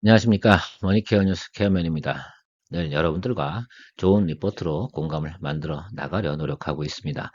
안녕하십니까. 머니케어 뉴스 케어맨입니다. 늘 여러분들과 좋은 리포트로 공감을 만들어 나가려 노력하고 있습니다.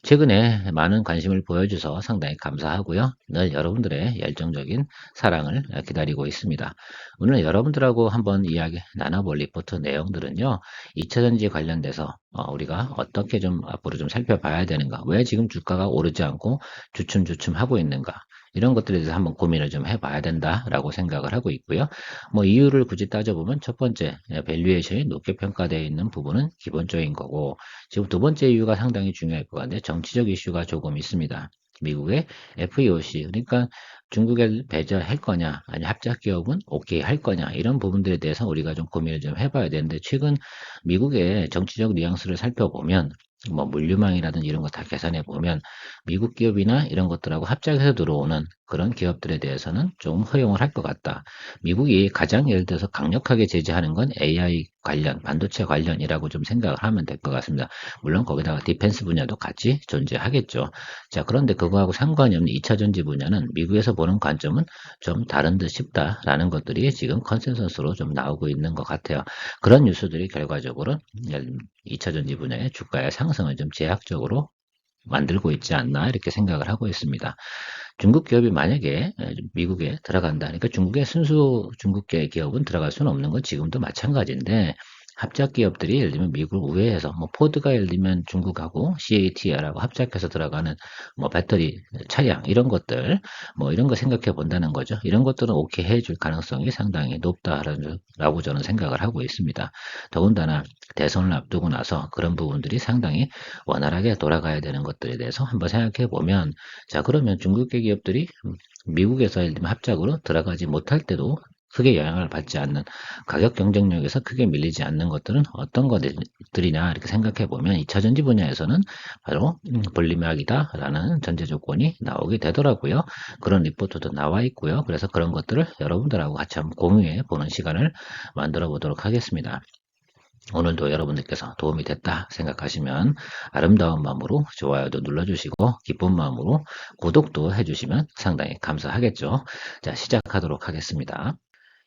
최근에 많은 관심을 보여주셔서 상당히 감사하고요. 늘 여러분들의 열정적인 사랑을 기다리고 있습니다. 오늘 여러분들하고 한번 이야기 나눠볼 리포트 내용들은요. 2차전지 관련돼서 우리가 어떻게 좀 앞으로 좀 살펴봐야 되는가, 왜 지금 주가가 오르지 않고 주춤주춤 하고 있는가, 이런 것들에 대해서 한번 고민을 좀 해봐야 된다라고 생각을 하고 있고요. 뭐 이유를 굳이 따져보면 첫 번째, 밸류에이션이 높게 평가되어 있는 부분은 기본적인 거고, 지금 두 번째 이유가 상당히 중요할 것 같은데 정치적 이슈가 조금 있습니다. 미국의 FEOC, 그러니까 중국에 배제할 거냐, 아니 합작 기업은 오케이 할 거냐, 이런 부분들에 대해서 우리가 좀 고민을 좀 해봐야 되는데, 최근 미국의 정치적 뉘앙스를 살펴보면 뭐 물류망이라든지 이런 거 다 계산해 보면 미국 기업이나 이런 것들하고 합작해서 들어오는 그런 기업들에 대해서는 좀 허용을 할 것 같다. 미국이 가장 예를 들어서 강력하게 제재하는 건 AI 관련, 반도체 관련이라고 좀 생각을 하면 될 것 같습니다. 물론 거기다가 디펜스 분야도 같이 존재하겠죠. 자, 그런데 그거하고 상관이 없는 2차 전지 분야는 미국에서 보는 관점은 좀 다른 듯 싶다라는 것들이 지금 컨센서스로 좀 나오고 있는 것 같아요. 그런 뉴스들이 결과적으로 2차 전지 분야의 주가의 상승을 좀 제약적으로 만들고 있지 않나 이렇게 생각을 하고 있습니다. 중국 기업이 만약에 미국에 들어간다. 그러니까 중국의 순수 중국계 기업은 들어갈 수는 없는 건 지금도 마찬가지인데, 합작 기업들이 예를 들면 미국을 우회해서 뭐 포드가 예를 들면 중국하고 CATL하고 합작해서 들어가는 뭐 배터리 차량 이런 것들, 뭐 이런 거 생각해 본다는 거죠. 이런 것들은 오케이 해줄 가능성이 상당히 높다라고 저는 생각을 하고 있습니다. 더군다나 대선을 앞두고 나서 그런 부분들이 상당히 원활하게 돌아가야 되는 것들에 대해서 한번 생각해 보면, 자, 그러면 중국계 기업들이 미국에서 예를 들면 합작으로 들어가지 못할 때도 크게 영향을 받지 않는, 가격 경쟁력에서 크게 밀리지 않는 것들은 어떤 것들이냐 이렇게 생각해 보면 2차 전지 분야에서는 바로 분리막이다라는 전제 조건이 나오게 되더라고요. 그런 리포트도 나와 있고요. 그래서 그런 것들을 여러분들하고 같이 한번 공유해 보는 시간을 만들어 보도록 하겠습니다. 오늘도 여러분들께서 도움이 됐다 생각하시면 아름다운 마음으로 좋아요도 눌러주시고 기쁜 마음으로 구독도 해주시면 상당히 감사하겠죠. 자, 시작하도록 하겠습니다.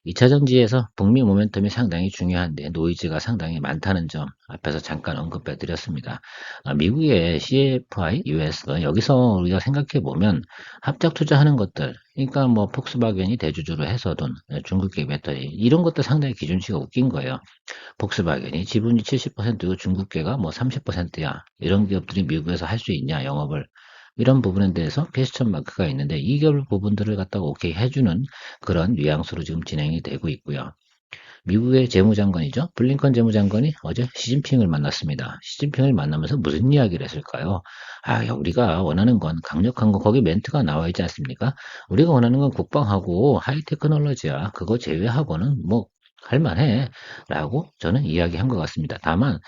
2차 전지에서 북미 모멘텀이 상당히 중요한데 노이즈가 상당히 많다는 점 앞에서 잠깐 언급해 드렸습니다. 미국의 CFI US, 여기서 우리가 생각해 보면 합작 투자하는 것들, 그러니까 뭐 폭스바겐이 대주주로 해서든 중국계 배터리 이런 것도 상당히 기준치가 웃긴 거예요. 폭스바겐이 지분이 70%고 중국계가 뭐 30%야. 이런 기업들이 미국에서 할 수 있냐, 영업을. 이런 부분에 대해서 퀘스천 마크가 있는데 이 부분들을 갖다가 오케이 해주는 그런 뉘앙스로 지금 진행이 되고 있고요. 미국의 재무장관이죠. 블링컨 재무장관이 어제 시진핑을 만났습니다. 시진핑을 만나면서 무슨 이야기를 했을까요? 아, 야, 우리가 원하는 건 강력한 거, 거기 멘트가 나와 있지 않습니까? 우리가 원하는 건 국방하고 하이테크놀로지야. 그거 제외하고는 뭐 할만해. 라고 저는 이야기한 것 같습니다. 다만,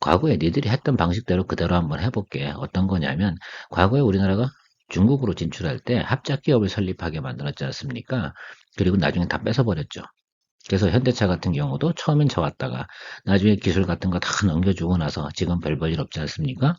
과거에 니들이 했던 방식대로 그대로 한번 해볼게. 어떤 거냐면, 과거에 우리나라가 중국으로 진출할 때 합작 기업을 설립하게 만들었지 않습니까? 그리고 나중에 다 뺏어버렸죠. 그래서 현대차 같은 경우도 처음엔 좋았다가 나중에 기술 같은 거 다 넘겨주고 나서 지금 별 볼 일 없지 않습니까?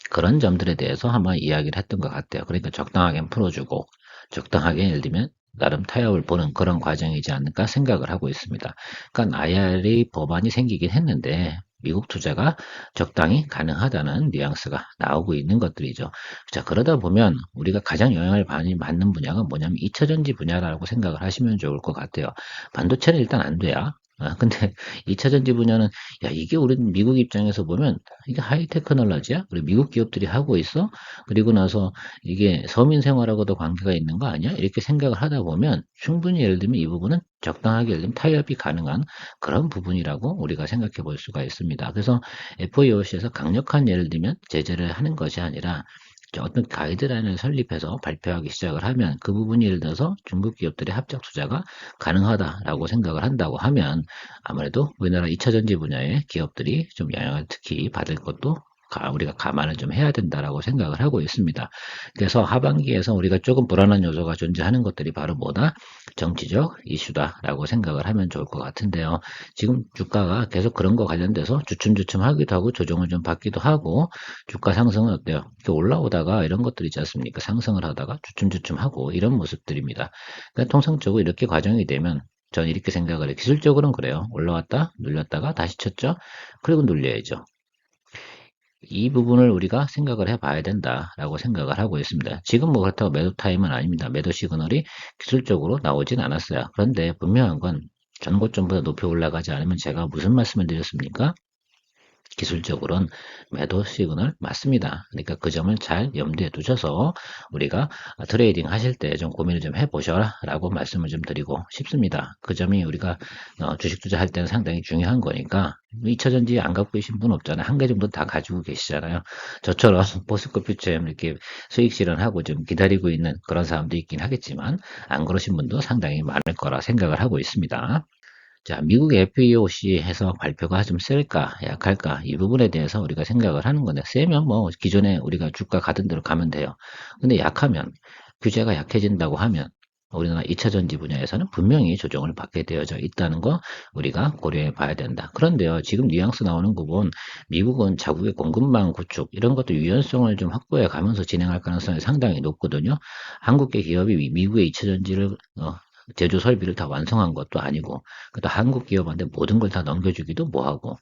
그런 점들에 대해서 한번 이야기를 했던 것 같아요. 그러니까 적당하게 풀어주고 적당하게 예를 들면 나름 타협을 보는 그런 과정이지 않을까 생각을 하고 있습니다. 그러니까 IRA 법안이 생기긴 했는데 미국 투자가 적당히 가능하다는 뉘앙스가 나오고 있는 것들이죠. 자, 그러다 보면 우리가 가장 영향을 많이 받는 분야가 뭐냐면 2차전지 분야라고 생각을 하시면 좋을 것 같아요. 반도체는 일단 안 돼요. 근데 2차전지 분야는, 야, 이게 우리 미국 입장에서 보면 이게 하이테크놀로지야? 우리 미국 기업들이 하고 있어? 그리고 나서 이게 서민 생활하고도 관계가 있는 거 아니야? 이렇게 생각을 하다 보면 충분히 예를 들면 이 부분은 적당하게 예를 들면 타협이 가능한 그런 부분이라고 우리가 생각해 볼 수가 있습니다. 그래서 FEOC에서 강력한 예를 들면 제재를 하는 것이 아니라 어떤 가이드라인을 설립해서 발표하기 시작을 하면 그 부분이 예를 들어서 중국 기업들의 합작 투자가 가능하다라고 생각을 한다고 하면 아무래도 우리나라 2차 전지 분야의 기업들이 좀 영향을 특히 받을 것도 우리가 감안을 좀 해야 된다라고 생각을 하고 있습니다. 그래서 하반기에서 우리가 조금 불안한 요소가 존재하는 것들이 바로 뭐다? 정치적 이슈다라고 생각을 하면 좋을 것 같은데요. 지금 주가가 계속 그런 거 관련돼서 주춤주춤 하기도 하고 조정을 좀 받기도 하고, 주가 상승은 어때요? 이렇게 올라오다가 이런 것들 있지 않습니까? 상승을 하다가 주춤주춤 하고 이런 모습들입니다. 그러니까 통상적으로 이렇게 과정이 되면 저는 이렇게 생각을 해요. 기술적으로는 그래요. 올라왔다, 눌렸다가 다시 쳤죠. 그리고 눌려야죠. 이 부분을 우리가 생각을 해봐야 된다라고 생각을 하고 있습니다. 지금 뭐 그렇다고 매도 타임은 아닙니다. 매도 시그널이 기술적으로 나오진 않았어요. 그런데 분명한 건 전고점보다 높이 올라가지 않으면 제가 무슨 말씀을 드렸습니까? 기술적으로는 매도 시그널 맞습니다. 그러니까 그 점을 잘 염두에 두셔서 우리가 트레이딩 하실 때 좀 고민을 좀 해보셔라 라고 말씀을 좀 드리고 싶습니다. 그 점이 우리가 주식 투자할 때는 상당히 중요한 거니까 2차전지 안 갖고 계신 분 없잖아요. 한 개 정도 다 가지고 계시잖아요. 저처럼 포스코 퓨처엠 이렇게 수익 실현하고 좀 기다리고 있는 그런 사람도 있긴 하겠지만 안 그러신 분도 상당히 많을 거라 생각을 하고 있습니다. 자, 미국 FEOC 해서 발표가 좀 셀까, 약할까, 이 부분에 대해서 우리가 생각을 하는 건데, 세면 뭐, 기존에 우리가 주가 가던 대로 가면 돼요. 근데 약하면, 규제가 약해진다고 하면, 우리나라 2차 전지 분야에서는 분명히 조정을 받게 되어져 있다는 거 우리가 고려해 봐야 된다. 그런데요, 지금 뉘앙스 나오는 부분, 미국은 자국의 공급망 구축, 이런 것도 유연성을 좀 확보해 가면서 진행할 가능성이 상당히 높거든요. 한국계 기업이 미국의 2차 전지를 제조 설비를 다 완성한 것도 아니고, 그다 한국 기업한테 모든 걸 다 넘겨주기도 뭐하고,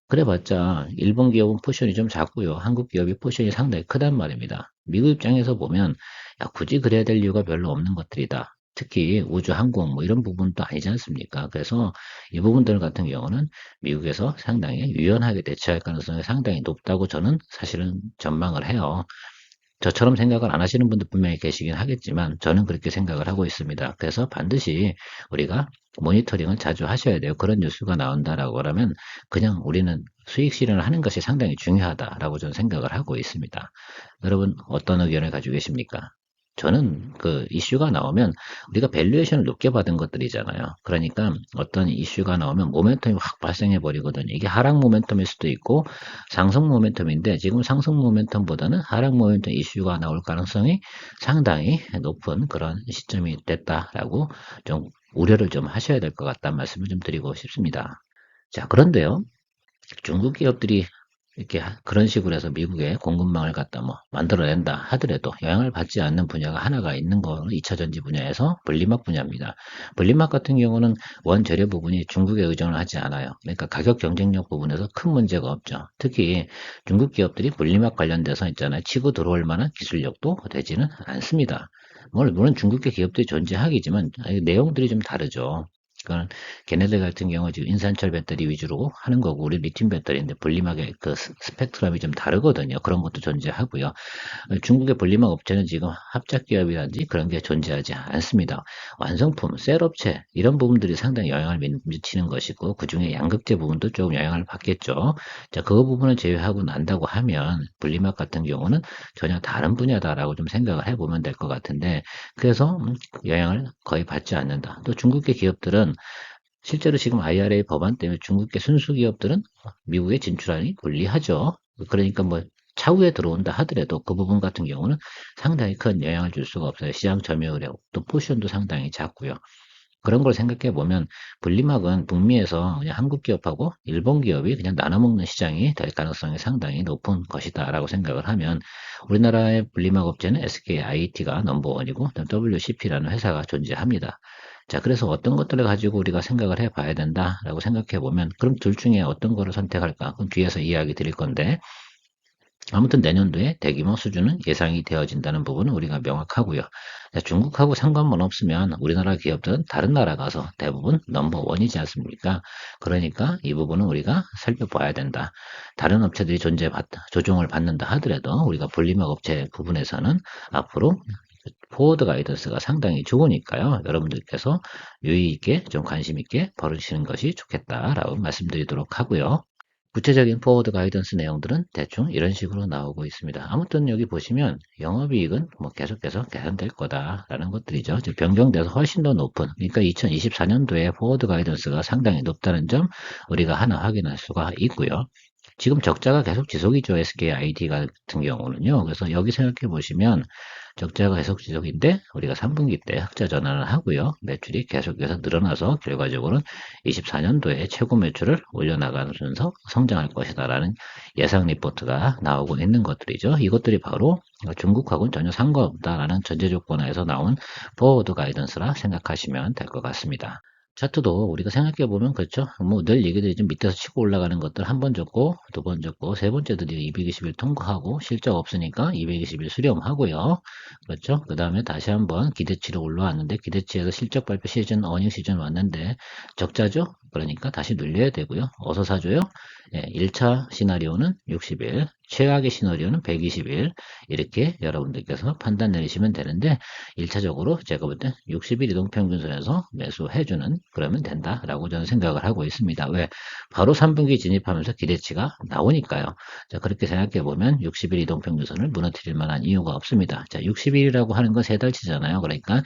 그래봤자 일본 기업은 포션이 좀 작고요. 한국 기업이 포션이 상당히 크단 말입니다. 미국 입장에서 보면 야, 굳이 그래야 될 이유가 별로 없는 것들이다. 특히 우주 항공 뭐 이런 부분도 아니지 않습니까? 그래서 이 부분들 같은 경우는 미국에서 상당히 유연하게 대처할 가능성이 상당히 높다고 저는 사실은 전망을 해요. 저처럼 생각을 안 하시는 분도 분명히 계시긴 하겠지만 저는 그렇게 생각을 하고 있습니다. 그래서 반드시 우리가 모니터링을 자주 하셔야 돼요. 그런 뉴스가 나온다라고 하면 그냥 우리는 수익 실현을 하는 것이 상당히 중요하다라고 저는 생각을 하고 있습니다. 여러분 어떤 의견을 가지고 계십니까? 저는 그 이슈가 나오면 우리가 밸류에이션을 높게 받은 것들이잖아요. 그러니까 어떤 이슈가 나오면 모멘텀이 확 발생해 버리거든요. 이게 하락 모멘텀일 수도 있고 상승 모멘텀인데 지금 상승 모멘텀보다는 하락 모멘텀 이슈가 나올 가능성이 상당히 높은 그런 시점이 됐다라고 좀 우려를 좀 하셔야 될 것 같다는 말씀을 좀 드리고 싶습니다. 자, 그런데요. 중국 기업들이 이렇게 그런 식으로 해서 미국에 공급망을 갖다 뭐 만들어낸다 하더라도 영향을 받지 않는 분야가 하나가 있는 거는 2차 전지 분야에서 분리막 분야입니다. 분리막 같은 경우는 원재료 부분이 중국에 의존을 하지 않아요. 그러니까 가격 경쟁력 부분에서 큰 문제가 없죠. 특히 중국 기업들이 분리막 관련돼서 있잖아요. 치고 들어올 만한 기술력도 되지는 않습니다. 물론 중국계 기업들이 존재하기지만 내용들이 좀 다르죠. 그건 걔네들 같은 경우 지금 인산철 배터리 위주로 하는 거고 우리 리튬 배터리인데 분리막의 그 스펙트럼이 좀 다르거든요. 그런 것도 존재하고요. 중국의 분리막 업체는 지금 합작 기업이라든지 그런 게 존재하지 않습니다. 완성품, 셀업체 이런 부분들이 상당히 영향을 미치는 것이고 그중에 양극재 부분도 조금 영향을 받겠죠. 자, 그 부분을 제외하고 난다고 하면 분리막 같은 경우는 전혀 다른 분야다라고 좀 생각을 해보면 될 것 같은데 그래서 영향을 거의 받지 않는다. 또 중국계 기업들은 실제로 지금 IRA 법안 때문에 중국계 순수 기업들은 미국에 진출하니 불리하죠. 그러니까 뭐 차후에 들어온다 하더라도 그 부분 같은 경우는 상당히 큰 영향을 줄 수가 없어요. 시장 점유율에 또 포션도 상당히 작고요. 그런 걸 생각해 보면 분리막은 북미에서 그냥 한국 기업하고 일본 기업이 그냥 나눠먹는 시장이 될 가능성이 상당히 높은 것이다라고 생각을 하면 우리나라의 분리막 업체는 SKIT가 넘버원이고 WCP라는 회사가 존재합니다. 자, 그래서 어떤 것들을 가지고 우리가 생각을 해 봐야 된다라고 생각해 보면 그럼 둘 중에 어떤 거를 선택할까? 그럼 뒤에서 이야기 드릴 건데 아무튼 내년도에 대규모 수준은 예상이 되어진다는 부분은 우리가 명확하고요. 자, 중국하고 상관만 없으면 우리나라 기업들은 다른 나라 가서 대부분 넘버원이지 않습니까? 그러니까 이 부분은 우리가 살펴봐야 된다. 다른 업체들이 조종을 받는다 하더라도 우리가 분리막 업체 부분에서는 앞으로 포워드 가이던스가 상당히 좋으니까요. 여러분들께서 유의 있게 좀 관심 있게 벌으시는 것이 좋겠다라고 말씀드리도록 하고요. 구체적인 포워드 가이던스 내용들은 대충 이런 식으로 나오고 있습니다. 아무튼 여기 보시면 영업이익은 뭐 계속해서 개선될 거다라는 것들이죠. 즉 변경돼서 훨씬 더 높은, 그러니까 2024년도에 포워드 가이던스가 상당히 높다는 점 우리가 하나 확인할 수가 있고요. 지금 적자가 계속 지속이죠. SKIT 같은 경우는요. 그래서 여기 생각해 보시면 적자가 계속 지속인데 우리가 3분기 때 흑자 전환을 하고요. 매출이 계속해서 늘어나서 결과적으로는 24년도에 최고 매출을 올려나가면서 성장할 것이다라는 예상 리포트가 나오고 있는 것들이죠. 이것들이 바로 중국하고는 전혀 상관없다라는 전제 조건에서 나온 포워드 가이던스라 생각하시면 될 것 같습니다. 차트도 우리가 생각해 보면 그렇죠. 뭐 늘 얘기드리지만 밑에서 치고 올라가는 것들 한 번 줬고 두 번 줬고 세 번째 드디어 220일 통과하고 실적 없으니까 220일 수렴하고요. 그렇죠. 그 다음에 다시 한번 기대치로 올라왔는데 기대치에서 실적 발표 시즌 어닝 시즌 왔는데 적자죠. 그러니까 다시 눌려야 되고요. 어서 사줘요. 예, 1차 시나리오는 60일, 최악의 시나리오는 120일 이렇게 여러분들께서 판단 내리시면 되는데 1차적으로 제가 볼 때 60일 이동평균선에서 매수해주는 그러면 된다라고 저는 생각을 하고 있습니다. 왜? 바로 3분기 진입하면서 기대치가 나오니까요. 자, 그렇게 생각해 보면 60일 이동평균선을 무너뜨릴 만한 이유가 없습니다. 자, 60일이라고 하는 건 3달치잖아요. 그러니까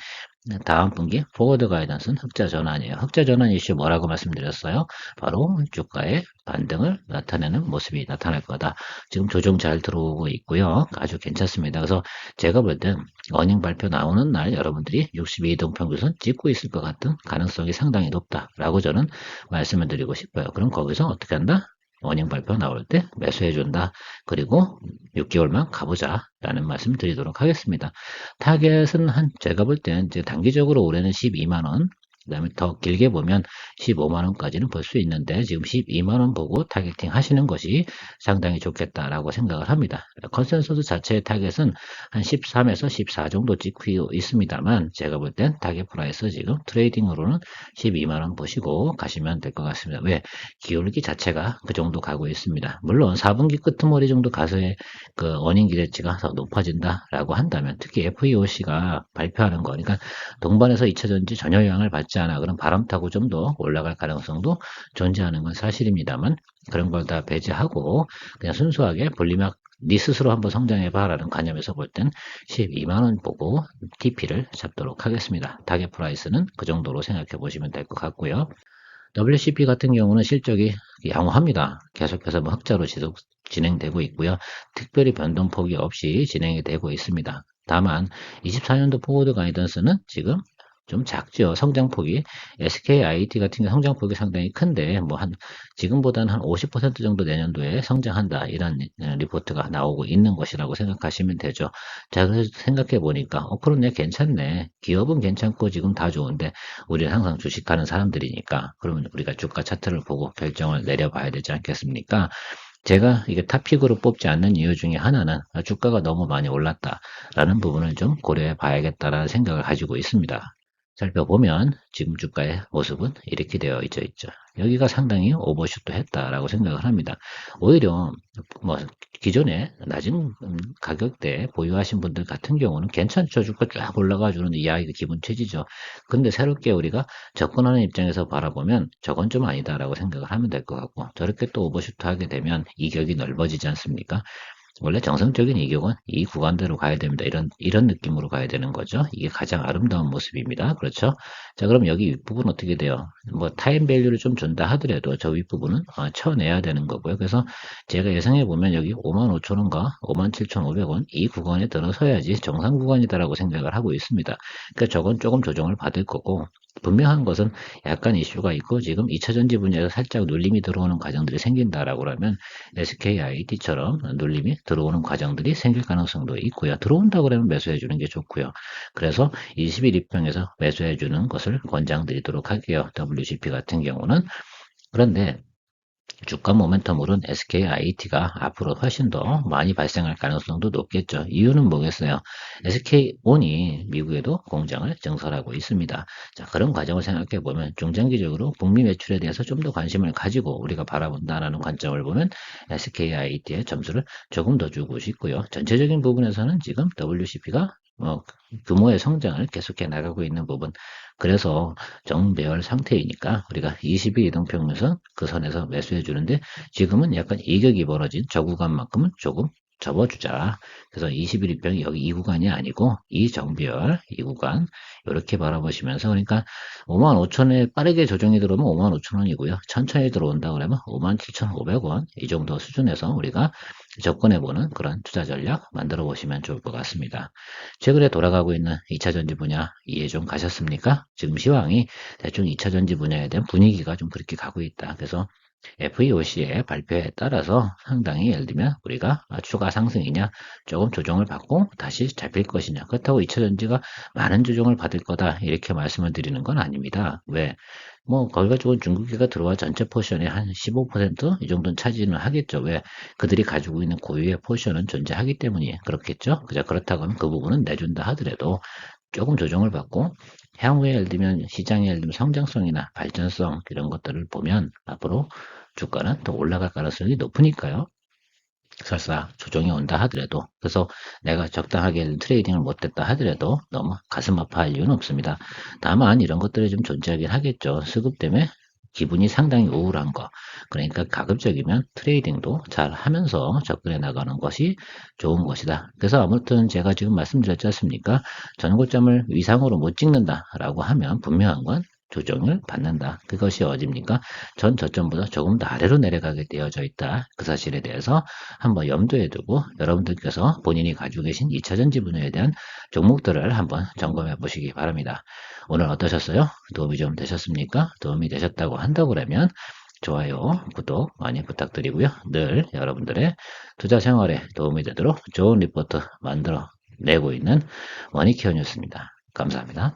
다음 분기 포워드 가이던스는 흑자 전환이에요. 흑자 전환 이슈 뭐라고 말씀드렸어요? 바로 주가의 반등을 나타내는 모습이 나타날 거다. 지금 조정 잘 들어오고 있고요. 아주 괜찮습니다. 그래서 제가 볼 땐 어닝 발표 나오는 날 여러분들이 62동 평균선 찍고 있을 것 같은 가능성이 상당히 높다라고 저는 말씀을 드리고 싶어요. 그럼 거기서 어떻게 한다? 어닝 발표 나올 때 매수해 준다. 그리고 6개월만 가보자 라는 말씀 드리도록 하겠습니다. 타겟은 제가 볼 때는 이제 단기적으로 올해는 12만 원, 그다음에 더 길게 보면 15만 원까지는 볼 수 있는데 지금 12만 원 보고 타겟팅 하시는 것이 상당히 좋겠다라고 생각을 합니다. 컨센서스 자체의 타겟은 한 13에서 14 정도 찍고 있습니다만 제가 볼 땐 타겟 프라이스 지금 트레이딩으로는 12만 원 보시고 가시면 될 것 같습니다. 왜? 기울기 자체가 그 정도 가고 있습니다. 물론 4분기 끄트머리 정도 가서의 그 어닝 기대치가 더 높아진다라고 한다면 특히 FEOC가 발표하는 거 그러니까 동반해서 2차 전지 전혀 영향을 받지 않아 그런 바람 타고 좀 더 올라갈 가능성도 존재하는 건 사실입니다만 그런 걸 다 배제하고 그냥 순수하게 볼리막 네 스스로 한번 성장해봐라는 관점에서 볼 땐 12만 원 보고 TP를 잡도록 하겠습니다. 타겟 프라이스는 그 정도로 생각해 보시면 될 것 같고요. WCP 같은 경우는 실적이 양호합니다. 계속해서 뭐 흑자로 진행되고 있고요. 특별히 변동폭이 없이 진행이 되고 있습니다. 다만 24년도 포워드 가이던스는 지금 좀 작죠. 성장폭이 SKIT 같은 경우 성장폭이 상당히 큰데 뭐 한 지금보다는 한 50% 정도 내년도에 성장한다 이런 리포트가 나오고 있는 것이라고 생각하시면 되죠. 자, 그래서 생각해 보니까 그렇네 괜찮네. 기업은 괜찮고 지금 다 좋은데 우리는 항상 주식하는 사람들이니까 그러면 우리가 주가 차트를 보고 결정을 내려봐야 되지 않겠습니까? 제가 이게 탑픽으로 뽑지 않는 이유 중에 하나는 주가가 너무 많이 올랐다라는 부분을 좀 고려해 봐야겠다라는 생각을 가지고 있습니다. 살펴보면 지금 주가의 모습은 이렇게 되어 있죠. 여기가 상당히 오버슛도 했다라고 생각을 합니다. 오히려 뭐 기존에 낮은 가격대에 보유하신 분들 같은 경우는 괜찮죠. 주가 쫙 올라가주는 이야기가 기분 최지죠. 근데 새롭게 우리가 접근하는 입장에서 바라보면 저건 좀 아니다라고 생각을 하면 될 것 같고 저렇게 또 오버슛 하게 되면 이격이 넓어지지 않습니까? 원래 정상적인 이격은 이 구간대로 가야 됩니다. 이런 느낌으로 가야 되는 거죠. 이게 가장 아름다운 모습입니다. 그렇죠? 자, 그럼 여기 윗부분 어떻게 돼요? 뭐 타임 밸류를 좀 준다 하더라도 저 윗부분은 쳐내야 되는 거고요. 그래서 제가 예상해 보면 여기 55,000원과 57,500원 이 구간에 들어서야지 정상 구간이다라고 생각을 하고 있습니다. 그러니까 저건 조금 조정을 받을 거고 분명한 것은 약간 이슈가 있고 지금 2차 전지 분야에서 살짝 눌림이 들어오는 과정들이 생긴다라고 하면 SKIT처럼 눌림이 들어오는 과정들이 생길 가능성도 있고요. 들어온다 그러면 매수해 주는 게 좋고요. 그래서 20일 입장에서 매수해 주는 것을 권장드리도록 할게요. WGP 같은 경우는. 그런데 주가 모멘텀으로는 SKIT가 앞으로 훨씬 더 많이 발생할 가능성도 높겠죠. 이유는 뭐겠어요? SK온이 미국에도 공장을 증설하고 있습니다. 자, 그런 과정을 생각해 보면 중장기적으로 북미 매출에 대해서 좀 더 관심을 가지고 우리가 바라본다라는 관점을 보면 SKIT의 점수를 조금 더 주고 싶고요. 전체적인 부분에서는 지금 WCP가 규모의 성장을 계속해 나가고 있는 부분. 그래서 정배열 상태이니까 우리가 20일 이동평균선 그 선에서 매수해 주는데 지금은 약간 이격이 벌어진 저 구간만큼은 조금 접어주자. 그래서 21 입병이 여기 이 구간이 아니고 이 정비열 이 구간 이렇게 바라보시면서 그러니까 55,000원에 빠르게 조정이 들어오면 55,000원이고요. 천천히 들어온다 그러면 57,500원 이 정도 수준에서 우리가 접근해보는 그런 투자 전략 만들어 보시면 좋을 것 같습니다. 최근에 돌아가고 있는 2차 전지 분야 이해 좀 가셨습니까? 지금 시황이 대충 2차 전지 분야에 대한 분위기가 좀 그렇게 가고 있다. 그래서 FEOC의 발표에 따라서 상당히 예를 들면 우리가 추가 상승이냐 조금 조정을 받고 다시 잡힐 것이냐 그렇다고 2차전지가 많은 조정을 받을 거다 이렇게 말씀을 드리는 건 아닙니다. 왜? 뭐 결과적으로 중국기가 들어와 전체 포션의 한 15%이 정도는 차지는 하겠죠. 왜? 그들이 가지고 있는 고유의 포션은 존재하기 때문이 그렇겠죠. 그저 그렇다고 하면 그 부분은 내준다 하더라도 조금 조정을 받고 향후에 예를 들면 시장의 예를 들면 성장성이나 발전성 이런 것들을 보면 앞으로 주가는 더 올라갈 가능성이 높으니까요. 설사 조정이 온다 하더라도 그래서 내가 적당하게 트레이딩을 못했다 하더라도 너무 가슴 아파할 이유는 없습니다. 다만 이런 것들이 좀 존재하긴 하겠죠. 수급 때문에 기분이 상당히 우울한 거. 그러니까 가급적이면 트레이딩도 잘 하면서 접근해 나가는 것이 좋은 것이다. 그래서 아무튼 제가 지금 말씀드렸지 않습니까? 전고점을 위상으로 못 찍는다라고 하면 분명한 건 조정을 받는다. 그것이 어딥니까? 전 저점보다 조금 더 아래로 내려가게 되어져 있다. 그 사실에 대해서 한번 염두에 두고 여러분들께서 본인이 가지고 계신 2차전지 분야에 대한 종목들을 한번 점검해 보시기 바랍니다. 오늘 어떠셨어요? 도움이 좀 되셨습니까? 도움이 되셨다고 한다고 그러면 좋아요, 구독 많이 부탁드리고요. 늘 여러분들의 투자 생활에 도움이 되도록 좋은 리포트 만들어 내고 있는 머니케어 뉴스입니다. 감사합니다.